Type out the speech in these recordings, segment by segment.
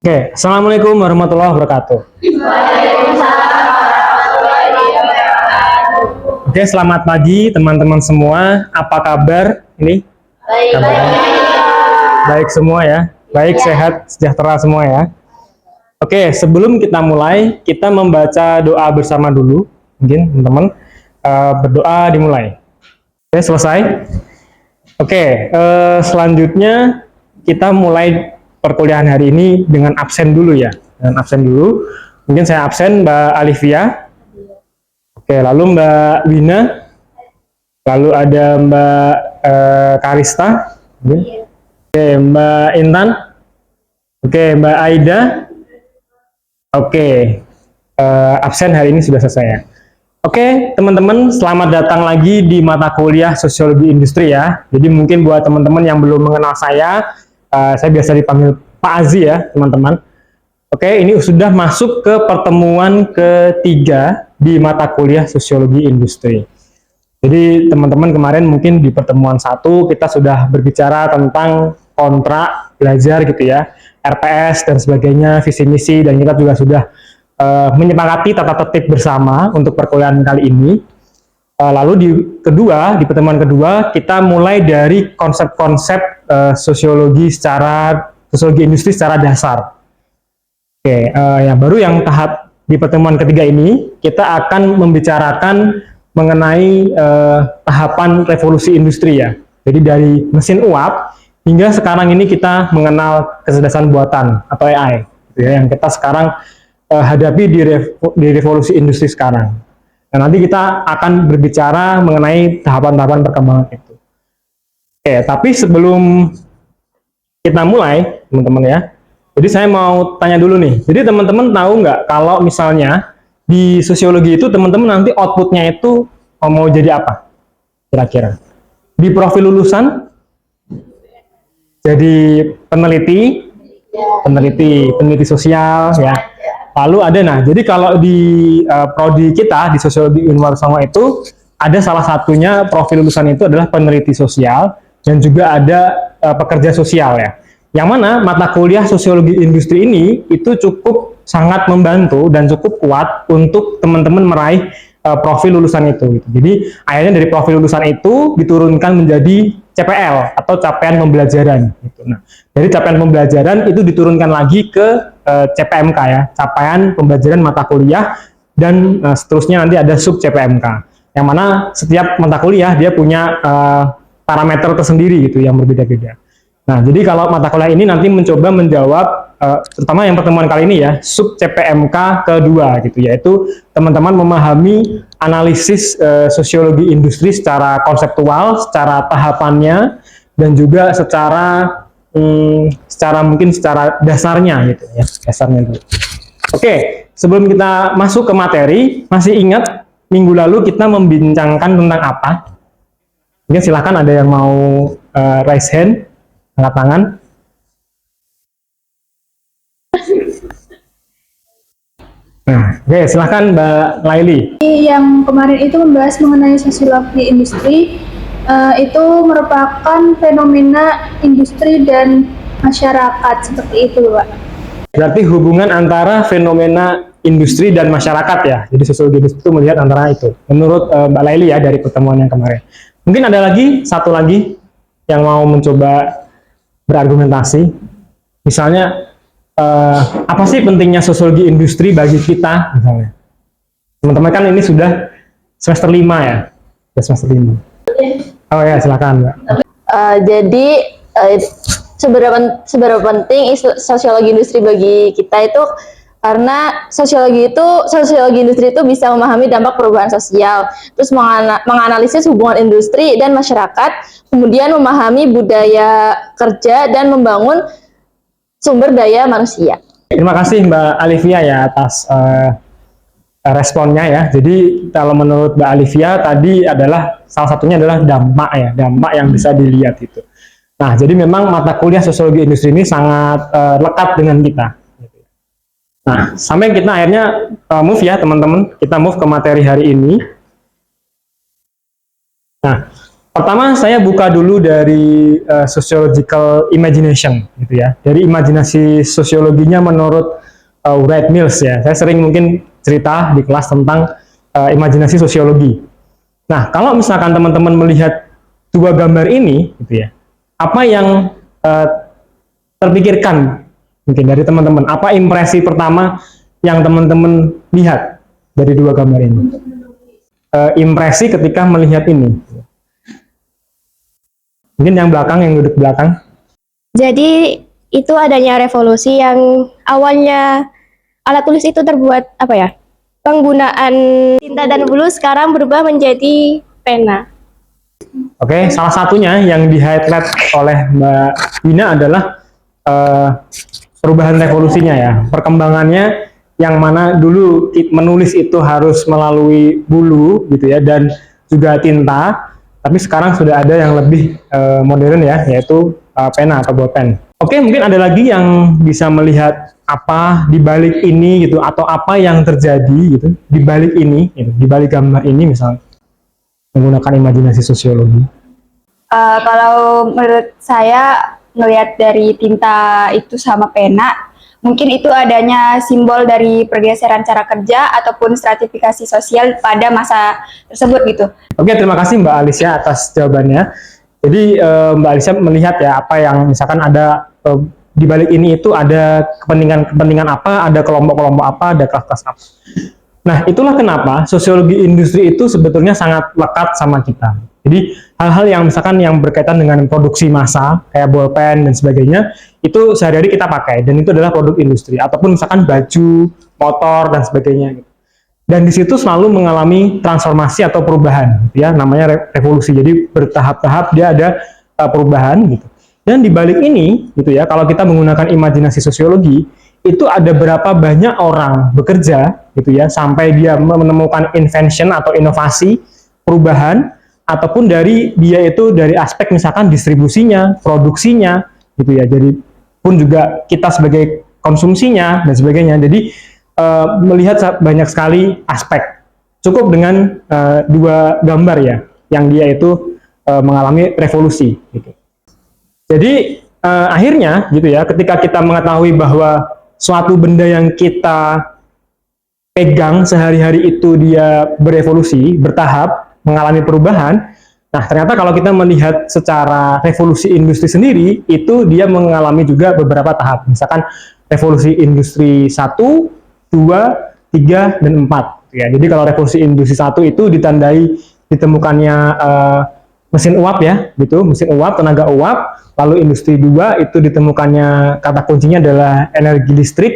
Oke, Assalamualaikum warahmatullahi wabarakatuh. Oke, selamat pagi teman-teman semua. Apa kabar? Ini kabarnya baik semua ya. Baik, sehat, sejahtera semua ya. Oke, sebelum kita mulai, kita membaca doa bersama dulu. Mungkin teman-teman berdoa dimulai. Oke, selesai. Oke, selanjutnya kita mulai perkuliahan hari ini dengan absen dulu ya. Dengan absen dulu. Mungkin saya absen Mbak Alivia. Oke, lalu Mbak Wina. Lalu ada Mbak Karista. Oke, Mbak Intan. Oke, Mbak Aida. Oke, absen hari ini sudah selesai ya. Oke, teman-teman, selamat datang lagi di mata kuliah Sosiologi Industri ya. Jadi mungkin buat teman-teman yang belum mengenal saya biasa dipanggil Pak Azi ya, teman-teman. Oke, ini sudah masuk ke pertemuan ketiga di mata kuliah Sosiologi Industri. Jadi teman-teman kemarin mungkin di pertemuan 1 kita sudah berbicara tentang kontrak belajar gitu ya, RPS dan sebagainya, visi misi, dan kita juga sudah menyepakati tata tertib bersama untuk perkuliahan kali ini. Lalu di pertemuan kedua kita mulai dari konsep-konsep sosiologi industri secara dasar. Oke, yang tahap di pertemuan ketiga ini kita akan membicarakan mengenai tahapan revolusi industri ya. Jadi dari mesin uap hingga sekarang ini kita mengenal kecerdasan buatan atau AI, gitu ya, yang kita sekarang hadapi di revolusi industri sekarang. Nah, nanti kita akan berbicara mengenai tahapan-tahapan perkembangan itu. Oke, tapi sebelum kita mulai, teman-teman ya, jadi saya mau tanya dulu nih. Jadi teman-teman tahu nggak kalau misalnya di sosiologi itu teman-teman nanti outputnya itu mau jadi apa? Kira-kira. Di profil lulusan, jadi peneliti sosial ya. Lalu ada, jadi kalau di prodi kita di Sosiologi Unwar Songo itu ada salah satunya profil lulusan itu adalah peneliti sosial dan juga ada pekerja sosial ya. Yang mana mata kuliah Sosiologi Industri ini itu cukup sangat membantu dan cukup kuat untuk teman-teman meraih profil lulusan itu. Gitu. Jadi akhirnya dari profil lulusan itu diturunkan menjadi CPL atau capaian pembelajaran. Gitu. Nah, dari capaian pembelajaran itu diturunkan lagi ke CPMK ya, capaian pembelajaran mata kuliah, dan seterusnya nanti ada sub CPMK. Yang mana setiap mata kuliah dia punya parameter tersendiri gitu yang berbeda-beda. Nah, jadi kalau mata kuliah ini nanti mencoba menjawab terutama yang pertemuan kali ini ya, sub CPMK kedua gitu, yaitu teman-teman memahami analisis sosiologi industri secara konseptual, secara tahapannya, dan juga secara dasarnya gitu ya, dasarnya dulu. Oke, sebelum kita masuk ke materi, masih ingat minggu lalu kita membincangkan tentang apa? Mungkin silakan ada yang mau raise hand, angkat tangan. Nah, oke, silahkan Mbak Laili. Yang kemarin itu membahas mengenai sosiologi industri, itu merupakan fenomena industri dan masyarakat, seperti itu, Pak. Berarti hubungan antara fenomena industri dan masyarakat ya. Jadi sosiologi industri itu melihat antara itu. Menurut Mbak Laili ya dari pertemuan yang kemarin. Mungkin ada satu lagi yang mau mencoba berargumentasi. Misalnya apa sih pentingnya sosiologi industri bagi kita misalnya? Teman-teman kan ini sudah semester 5 ya. Sudah semester 5. Oh ya, silakan Mbak. Jadi seberapa penting sosiologi industri bagi kita itu karena sosiologi industri itu bisa memahami dampak perubahan sosial, terus menganalisis hubungan industri dan masyarakat, kemudian memahami budaya kerja dan membangun sumber daya manusia. Terima kasih Mbak Alivia ya atas responnya ya. Jadi kalau menurut Mbak Alivia tadi adalah salah satunya adalah dampak yang bisa dilihat itu. Nah, jadi memang mata kuliah sosiologi industri ini sangat lekat dengan kita. Nah, sampai kita akhirnya move ya teman-teman, kita move ke materi hari ini. Nah, Pertama, saya buka dulu dari sociological imagination, gitu ya. Dari imajinasi sosiologinya menurut Wright Mills ya. Saya sering mungkin cerita di kelas tentang imajinasi sosiologi. Nah, kalau misalkan teman-teman melihat dua gambar ini, gitu ya, apa yang terpikirkan mungkin dari teman-teman? Apa impresi pertama yang teman-teman lihat dari dua gambar ini? Impresi ketika melihat ini. Mungkin yang belakang, yang duduk belakang. Jadi itu adanya revolusi yang awalnya alat tulis itu terbuat apa ya? Penggunaan tinta dan bulu sekarang berubah menjadi pena. Oke, salah satunya yang di-highlight oleh Mbak Wina adalah perubahan revolusinya ya. Perkembangannya yang mana dulu menulis itu harus melalui bulu gitu ya, dan juga tinta. Tapi sekarang sudah ada yang lebih modern ya, yaitu pena atau bolpen. Oke, mungkin ada lagi yang bisa melihat apa di balik ini gitu, atau apa yang terjadi gitu di balik ini, gitu, di balik gambar ini misalnya, menggunakan imajinasi sosiologi. Kalau menurut saya melihat dari tinta itu sama pena, mungkin itu adanya simbol dari pergeseran cara kerja ataupun stratifikasi sosial pada masa tersebut gitu. Oke, terima kasih Mbak Alicia atas jawabannya. Jadi Mbak Alicia melihat ya apa yang misalkan ada di balik ini itu ada kepentingan apa, ada kelompok-kelompok apa, ada kelas-kelas apa. Nah, itulah kenapa sosiologi industri itu sebetulnya sangat lekat sama kita. Jadi hal-hal yang misalkan yang berkaitan dengan produksi massa kayak bolpen dan sebagainya itu sehari-hari kita pakai, dan itu adalah produk industri, ataupun misalkan baju, motor dan sebagainya. Dan di situ selalu mengalami transformasi atau perubahan, gitu ya, namanya revolusi. Jadi bertahap-tahap dia ada perubahan gitu. Dan di balik ini, gitu ya, kalau kita menggunakan imajinasi sosiologi, itu ada berapa banyak orang bekerja, gitu ya, sampai dia menemukan invention atau inovasi, perubahan, ataupun dari dia itu dari aspek misalkan distribusinya, produksinya, gitu ya. Jadi pun juga kita sebagai konsumsinya dan sebagainya. Jadi melihat banyak sekali aspek. Cukup dengan dua gambar ya, yang dia itu mengalami revolusi. Gitu. Jadi akhirnya, gitu ya, ketika kita mengetahui bahwa suatu benda yang kita pegang sehari-hari itu dia berevolusi, bertahap, mengalami perubahan. Nah, ternyata kalau kita melihat secara revolusi industri sendiri, itu dia mengalami juga beberapa tahap. Misalkan revolusi industri 1, 2, 3, dan 4. Ya, jadi kalau revolusi industri 1 itu ditandai ditemukannya mesin uap ya, gitu, mesin uap, tenaga uap. Lalu industri 2 itu ditemukannya kata kuncinya adalah energi listrik.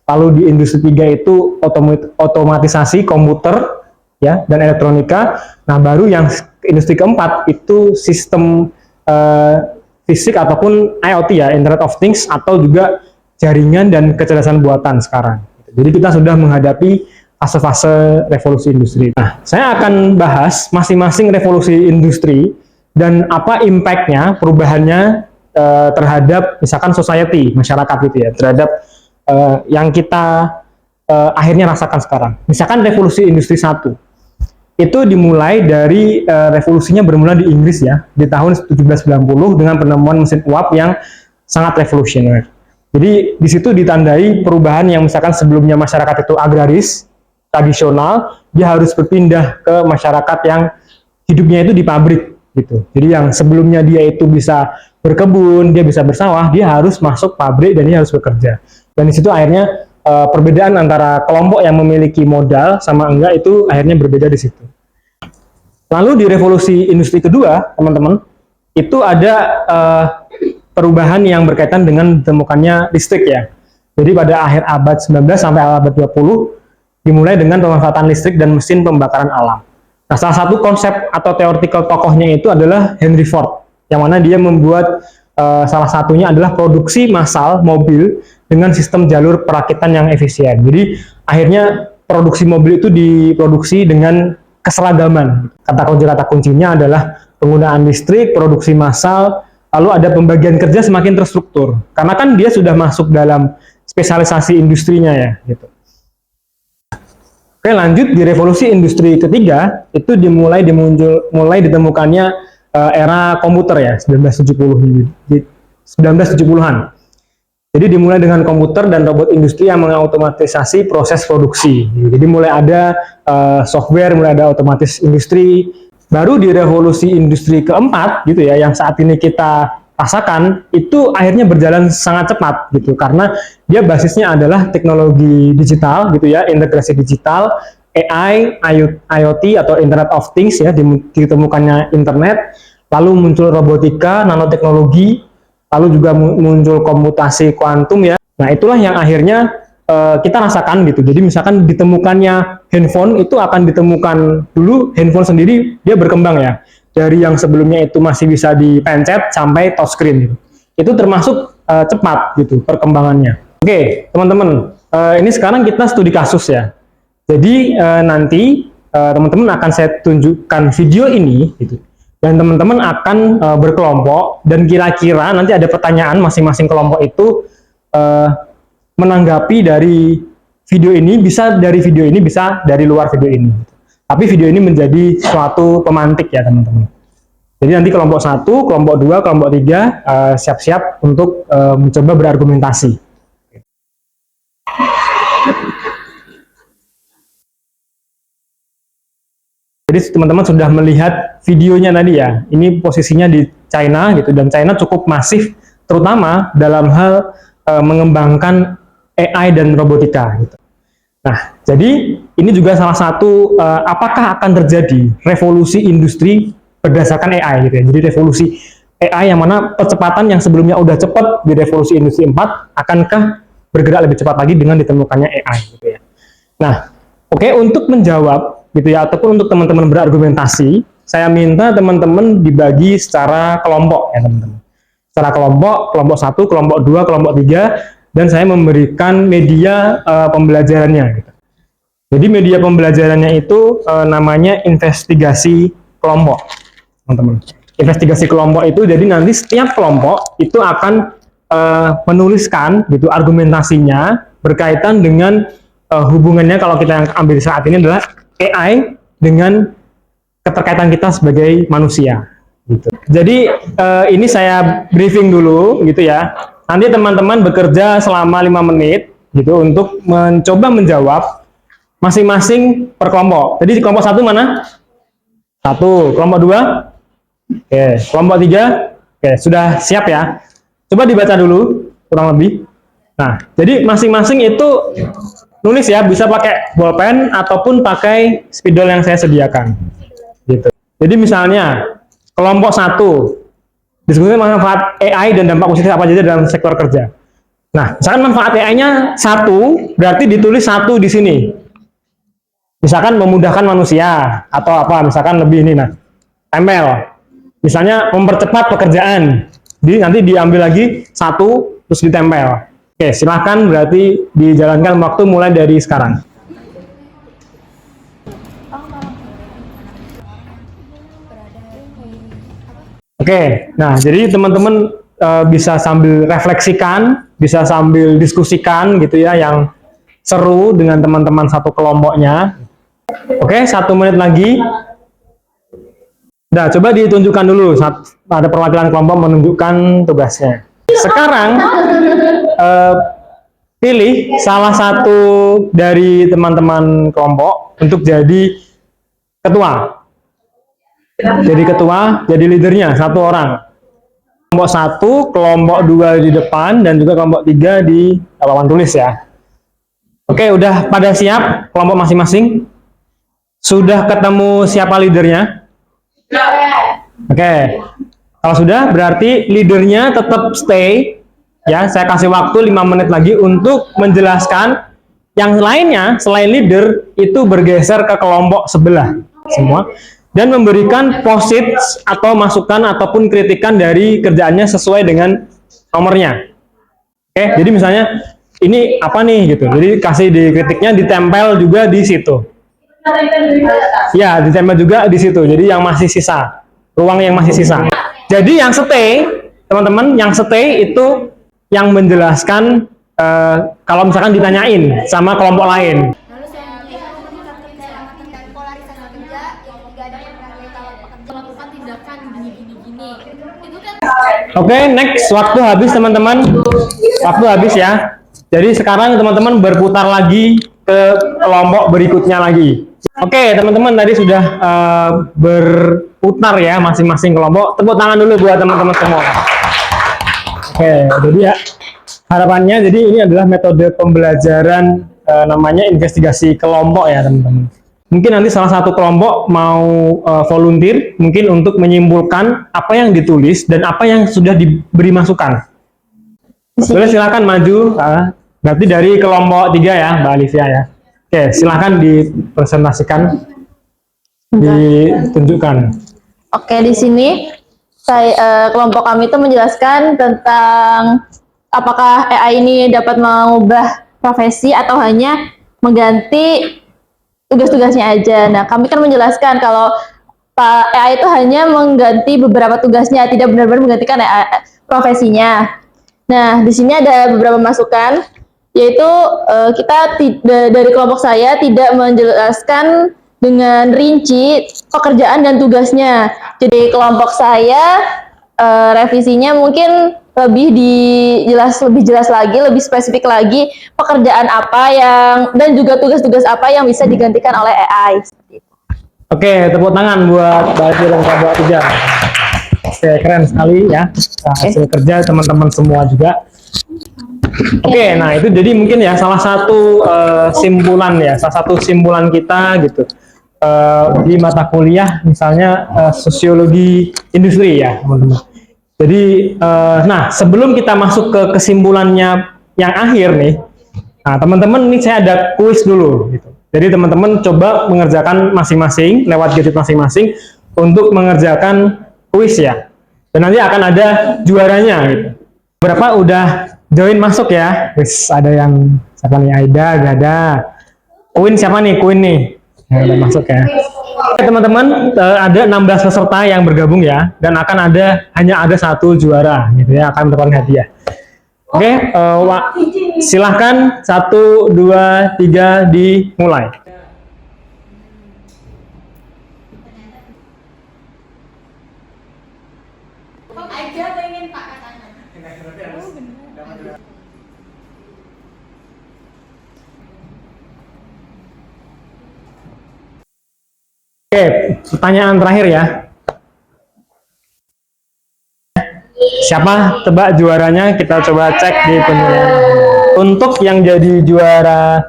Lalu di industri 3 itu otomatisasi komputer ya, dan elektronika. Nah, baru yang industri keempat itu sistem fisik ataupun IoT ya, Internet of Things, atau juga jaringan dan kecerdasan buatan sekarang. Jadi kita sudah menghadapi fase-fase revolusi industri. Nah, saya akan bahas masing-masing revolusi industri dan apa impact-nya, perubahannya terhadap misalkan society, masyarakat gitu ya, terhadap yang kita akhirnya rasakan sekarang. Misalkan revolusi industri 1 itu dimulai dari revolusinya bermula di Inggris ya, di tahun 1790 dengan penemuan mesin uap yang sangat revolusioner. Jadi di situ ditandai perubahan yang misalkan sebelumnya masyarakat itu agraris, tradisional, dia harus berpindah ke masyarakat yang hidupnya itu di pabrik gitu. Jadi yang sebelumnya dia itu bisa berkebun, dia bisa bersawah, dia harus masuk pabrik dan dia harus bekerja. Dan di situ akhirnya perbedaan antara kelompok yang memiliki modal sama enggak itu akhirnya berbeda di situ. Lalu di revolusi industri kedua, teman-teman, itu ada perubahan yang berkaitan dengan ditemukannya listrik ya. Jadi pada akhir abad 19 sampai abad 20 dimulai dengan pemanfaatan listrik dan mesin pembakaran alam. Nah, salah satu konsep atau theoretical tokohnya itu adalah Henry Ford, yang mana dia membuat salah satunya adalah produksi massal mobil dengan sistem jalur perakitan yang efisien. Jadi akhirnya produksi mobil itu diproduksi dengan keseragaman. Kata kuncinya adalah penggunaan listrik, produksi massal, lalu ada pembagian kerja semakin terstruktur. Karena kan dia sudah masuk dalam spesialisasi industrinya ya, gitu. Oke, lanjut di revolusi industri ketiga itu mulai ditemukannya era komputer ya, 1970-an. Jadi dimulai dengan komputer dan robot industri yang mengautomatisasi proses produksi. Jadi mulai ada software, mulai ada otomatis industri. Baru di revolusi industri keempat gitu ya, yang saat ini kita rasakan, itu akhirnya berjalan sangat cepat gitu, karena dia basisnya adalah teknologi digital gitu ya, integrasi digital, AI, IoT atau Internet of Things ya, ditemukannya internet, lalu muncul robotika, nanoteknologi, lalu juga muncul komputasi kuantum ya. Nah, itulah yang akhirnya kita rasakan gitu. Jadi misalkan ditemukannya handphone, itu akan ditemukan dulu handphone sendiri, dia berkembang ya. Dari yang sebelumnya itu masih bisa dipencet sampai touchscreen gitu. Itu termasuk cepat gitu perkembangannya. Oke, teman-teman, ini sekarang kita studi kasus ya. Jadi nanti teman-teman akan saya tunjukkan video ini gitu. Dan teman-teman akan berkelompok, dan kira-kira nanti ada pertanyaan masing-masing kelompok itu menanggapi dari video ini, bisa dari video ini, bisa dari luar video ini. Tapi video ini menjadi suatu pemantik ya teman-teman. Jadi nanti kelompok 1, kelompok 2, kelompok 3 siap-siap untuk mencoba berargumentasi. Jadi teman-teman sudah melihat videonya tadi ya. Ini posisinya di China gitu, dan China cukup masif terutama dalam hal mengembangkan AI dan robotika gitu. Nah, jadi ini juga salah satu apakah akan terjadi revolusi industri berdasarkan AI gitu ya. Jadi revolusi AI yang mana percepatan yang sebelumnya udah cepat di revolusi industri 4 akankah bergerak lebih cepat lagi dengan ditemukannya AI gitu ya. Nah, oke, untuk menjawab gitu ya, ataupun untuk teman-teman berargumentasi, saya minta teman-teman dibagi secara kelompok ya teman-teman. Secara kelompok, kelompok 1, kelompok 2, kelompok 3, dan saya memberikan media pembelajarannya gitu. Jadi media pembelajarannya itu namanya investigasi kelompok, teman-teman. Investigasi kelompok itu jadi nanti setiap kelompok itu akan menuliskan gitu argumentasinya berkaitan dengan hubungannya, kalau kita yang ambil saat ini adalah AI dengan keterkaitan kita sebagai manusia gitu. Jadi ini saya briefing dulu gitu ya. Nanti teman-teman bekerja selama 5 menit gitu untuk mencoba menjawab masing-masing per kelompok. Jadi kelompok 1 mana? 1. Kelompok 2? Oke. Kelompok 3? Oke, sudah siap ya? Coba dibaca dulu kurang lebih. Nah, jadi masing-masing itu nulis ya, bisa pakai bolpen ataupun pakai spidol yang saya sediakan. Gitu. Jadi misalnya kelompok 1 diskusi manfaat AI dan dampak positif apa saja dalam sektor kerja. Nah, misalkan manfaat AI-nya 1, berarti ditulis 1 di sini. Misalkan memudahkan manusia atau apa, misalkan lebih ini, nah, tempel. Misalnya mempercepat pekerjaan, jadi nanti diambil lagi 1 terus ditempel. Oke, silahkan berarti dijalankan waktu mulai dari sekarang. Oke, nah jadi teman-teman bisa sambil refleksikan, bisa sambil diskusikan gitu ya, yang seru dengan teman-teman satu kelompoknya. Oke, 1 menit lagi. Nah, coba ditunjukkan dulu, ada perwakilan kelompok menunjukkan tugasnya. Sekarang pilih salah satu dari teman-teman kelompok untuk jadi ketua. Jadi ketua, jadi leadernya 1 orang. Kelompok 1, kelompok 2 di depan, dan juga kelompok 3 di papan tulis ya. Oke, udah pada siap kelompok masing-masing? Sudah ketemu siapa leadernya? Oke, kalau sudah berarti leadernya tetap stay ya. Saya kasih waktu 5 menit lagi untuk menjelaskan. Yang lainnya selain leader itu bergeser ke kelompok sebelah semua, dan memberikan posit atau masukan ataupun kritikan dari kerjaannya sesuai dengan nomornya. Oke, jadi misalnya ini apa nih gitu. Jadi kasih di kritiknya, ditempel juga di situ. Ya, ditempel juga di situ. Jadi yang masih sisa, ruang yang masih sisa. Jadi yang stay, teman-teman, yang stay itu yang menjelaskan kalau misalkan ditanyain sama kelompok lain. Lalu selanjutnya meningkatkan keselamatan dan polarisasi kerja. Yang ketiga ada melakukan tindakan gini-gini Oke, next, waktu habis teman-teman. Waktu habis ya. Jadi sekarang teman-teman berputar lagi ke kelompok berikutnya lagi. Oke, teman-teman tadi sudah berputar ya masing-masing kelompok. Tepuk tangan dulu buat teman-teman semua. Oke, jadi ya harapannya jadi ini adalah metode pembelajaran namanya investigasi kelompok ya teman-teman. Mungkin nanti salah satu kelompok mau volunteer mungkin untuk menyimpulkan apa yang ditulis dan apa yang sudah diberi masukan. Boleh silakan maju. Berarti dari kelompok 3 ya, Mbak Alivia ya. Oke, silakan dipresentasikan, ditunjukkan. Oke, di sini kelompok kami itu menjelaskan tentang apakah AI ini dapat mengubah profesi atau hanya mengganti tugas-tugasnya aja. Nah, kami kan menjelaskan kalau AI itu hanya mengganti beberapa tugasnya, tidak benar-benar menggantikan profesinya. Nah, di sini ada beberapa masukan, yaitu kita dari kelompok saya tidak menjelaskan dengan rinci pekerjaan dan tugasnya. Jadi kelompok saya revisinya mungkin lebih jelas lagi, lebih spesifik lagi pekerjaan apa yang dan juga tugas-tugas apa yang bisa digantikan oleh AI. Oke, tepuk tangan buat Mbak Alivia dan Mbak Tiga. Oke, keren sekali ya hasil kerja teman-teman semua juga. Oke, nah itu jadi mungkin ya salah satu simpulan kita gitu di mata kuliah misalnya sosiologi industri ya teman-teman. Jadi, nah sebelum kita masuk ke kesimpulannya yang akhir nih, nah teman-teman ini saya ada kuis dulu gitu. Jadi teman-teman coba mengerjakan masing-masing lewat gadget masing-masing untuk mengerjakan kuis ya. Dan nanti akan ada juaranya gitu. Berapa udah join masuk ya? Wis ada yang siapa nih? Aida, Gada. Queen siapa nih? Queen nih. Yang udah masuk ya. Oke teman-teman, ada 16 peserta yang bergabung ya, dan akan hanya ada satu juara gitu ya, akan mendapatkan hadiah. Oke, silahkan 1, 2, 3 dimulai. Oke, pertanyaan terakhir ya. Siapa tebak juaranya? Kita coba cek di penilaian. Untuk yang jadi juara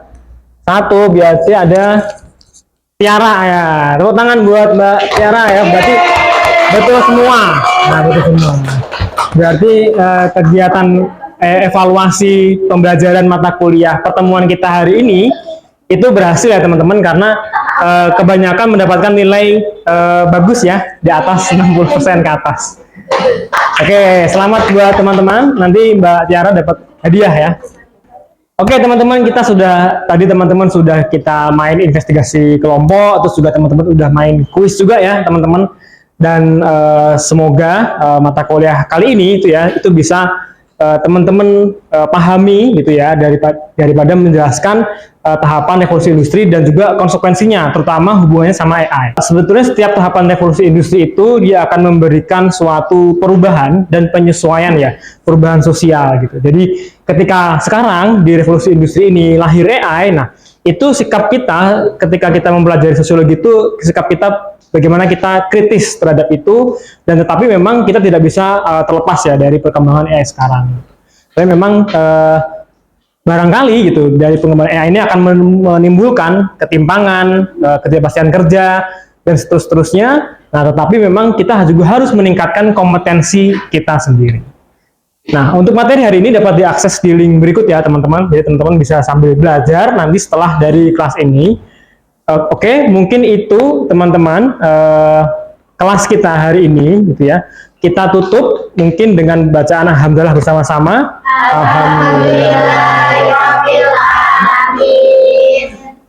1 berarti ada Tiara ya. Tepuk tangan buat Mbak Tiara ya. Berarti betul semua. Nah, betul semua. Berarti kegiatan evaluasi pembelajaran mata kuliah pertemuan kita hari ini itu berhasil ya teman-teman, karena kebanyakan mendapatkan nilai bagus ya, di atas 60% ke atas. Oke, selamat buat teman-teman. Nanti Mbak Tiara dapat hadiah ya. Oke teman-teman, tadi teman-teman sudah kita main investigasi kelompok, terus juga teman-teman udah main kuis juga ya teman-teman. Dan semoga mata kuliah kali ini itu bisa teman-teman pahami gitu ya, daripada menjelaskan tahapan revolusi industri dan juga konsekuensinya, terutama hubungannya sama AI. Sebetulnya setiap tahapan revolusi industri itu dia akan memberikan suatu perubahan dan penyesuaian ya, perubahan sosial gitu. Jadi ketika sekarang di revolusi industri ini lahir AI, nah itu sikap kita ketika kita mempelajari sosiologi itu, sikap kita bagaimana kita kritis terhadap itu, dan tetapi memang kita tidak bisa terlepas ya dari perkembangan AI sekarang. Tapi memang barangkali gitu dari pengembangan AI ini akan menimbulkan ketimpangan, ketidakpastian kerja dan seterusnya. Nah, tetapi memang kita juga harus meningkatkan kompetensi kita sendiri. Nah, untuk materi hari ini dapat diakses di link berikut ya teman-teman. Jadi teman-teman bisa sambil belajar nanti setelah dari kelas ini. Oke, mungkin itu teman-teman kelas kita hari ini gitu ya. Kita tutup mungkin dengan bacaan alhamdulillah bersama-sama. Alhamdulillah.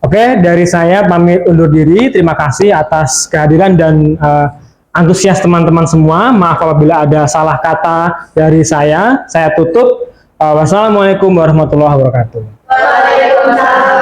Oke, dari saya pamit undur diri. Terima kasih atas kehadiran dan antusias teman-teman semua. Maaf apabila ada salah kata dari saya. Saya tutup. Wassalamualaikum warahmatullahi wabarakatuh. Waalaikumsalam.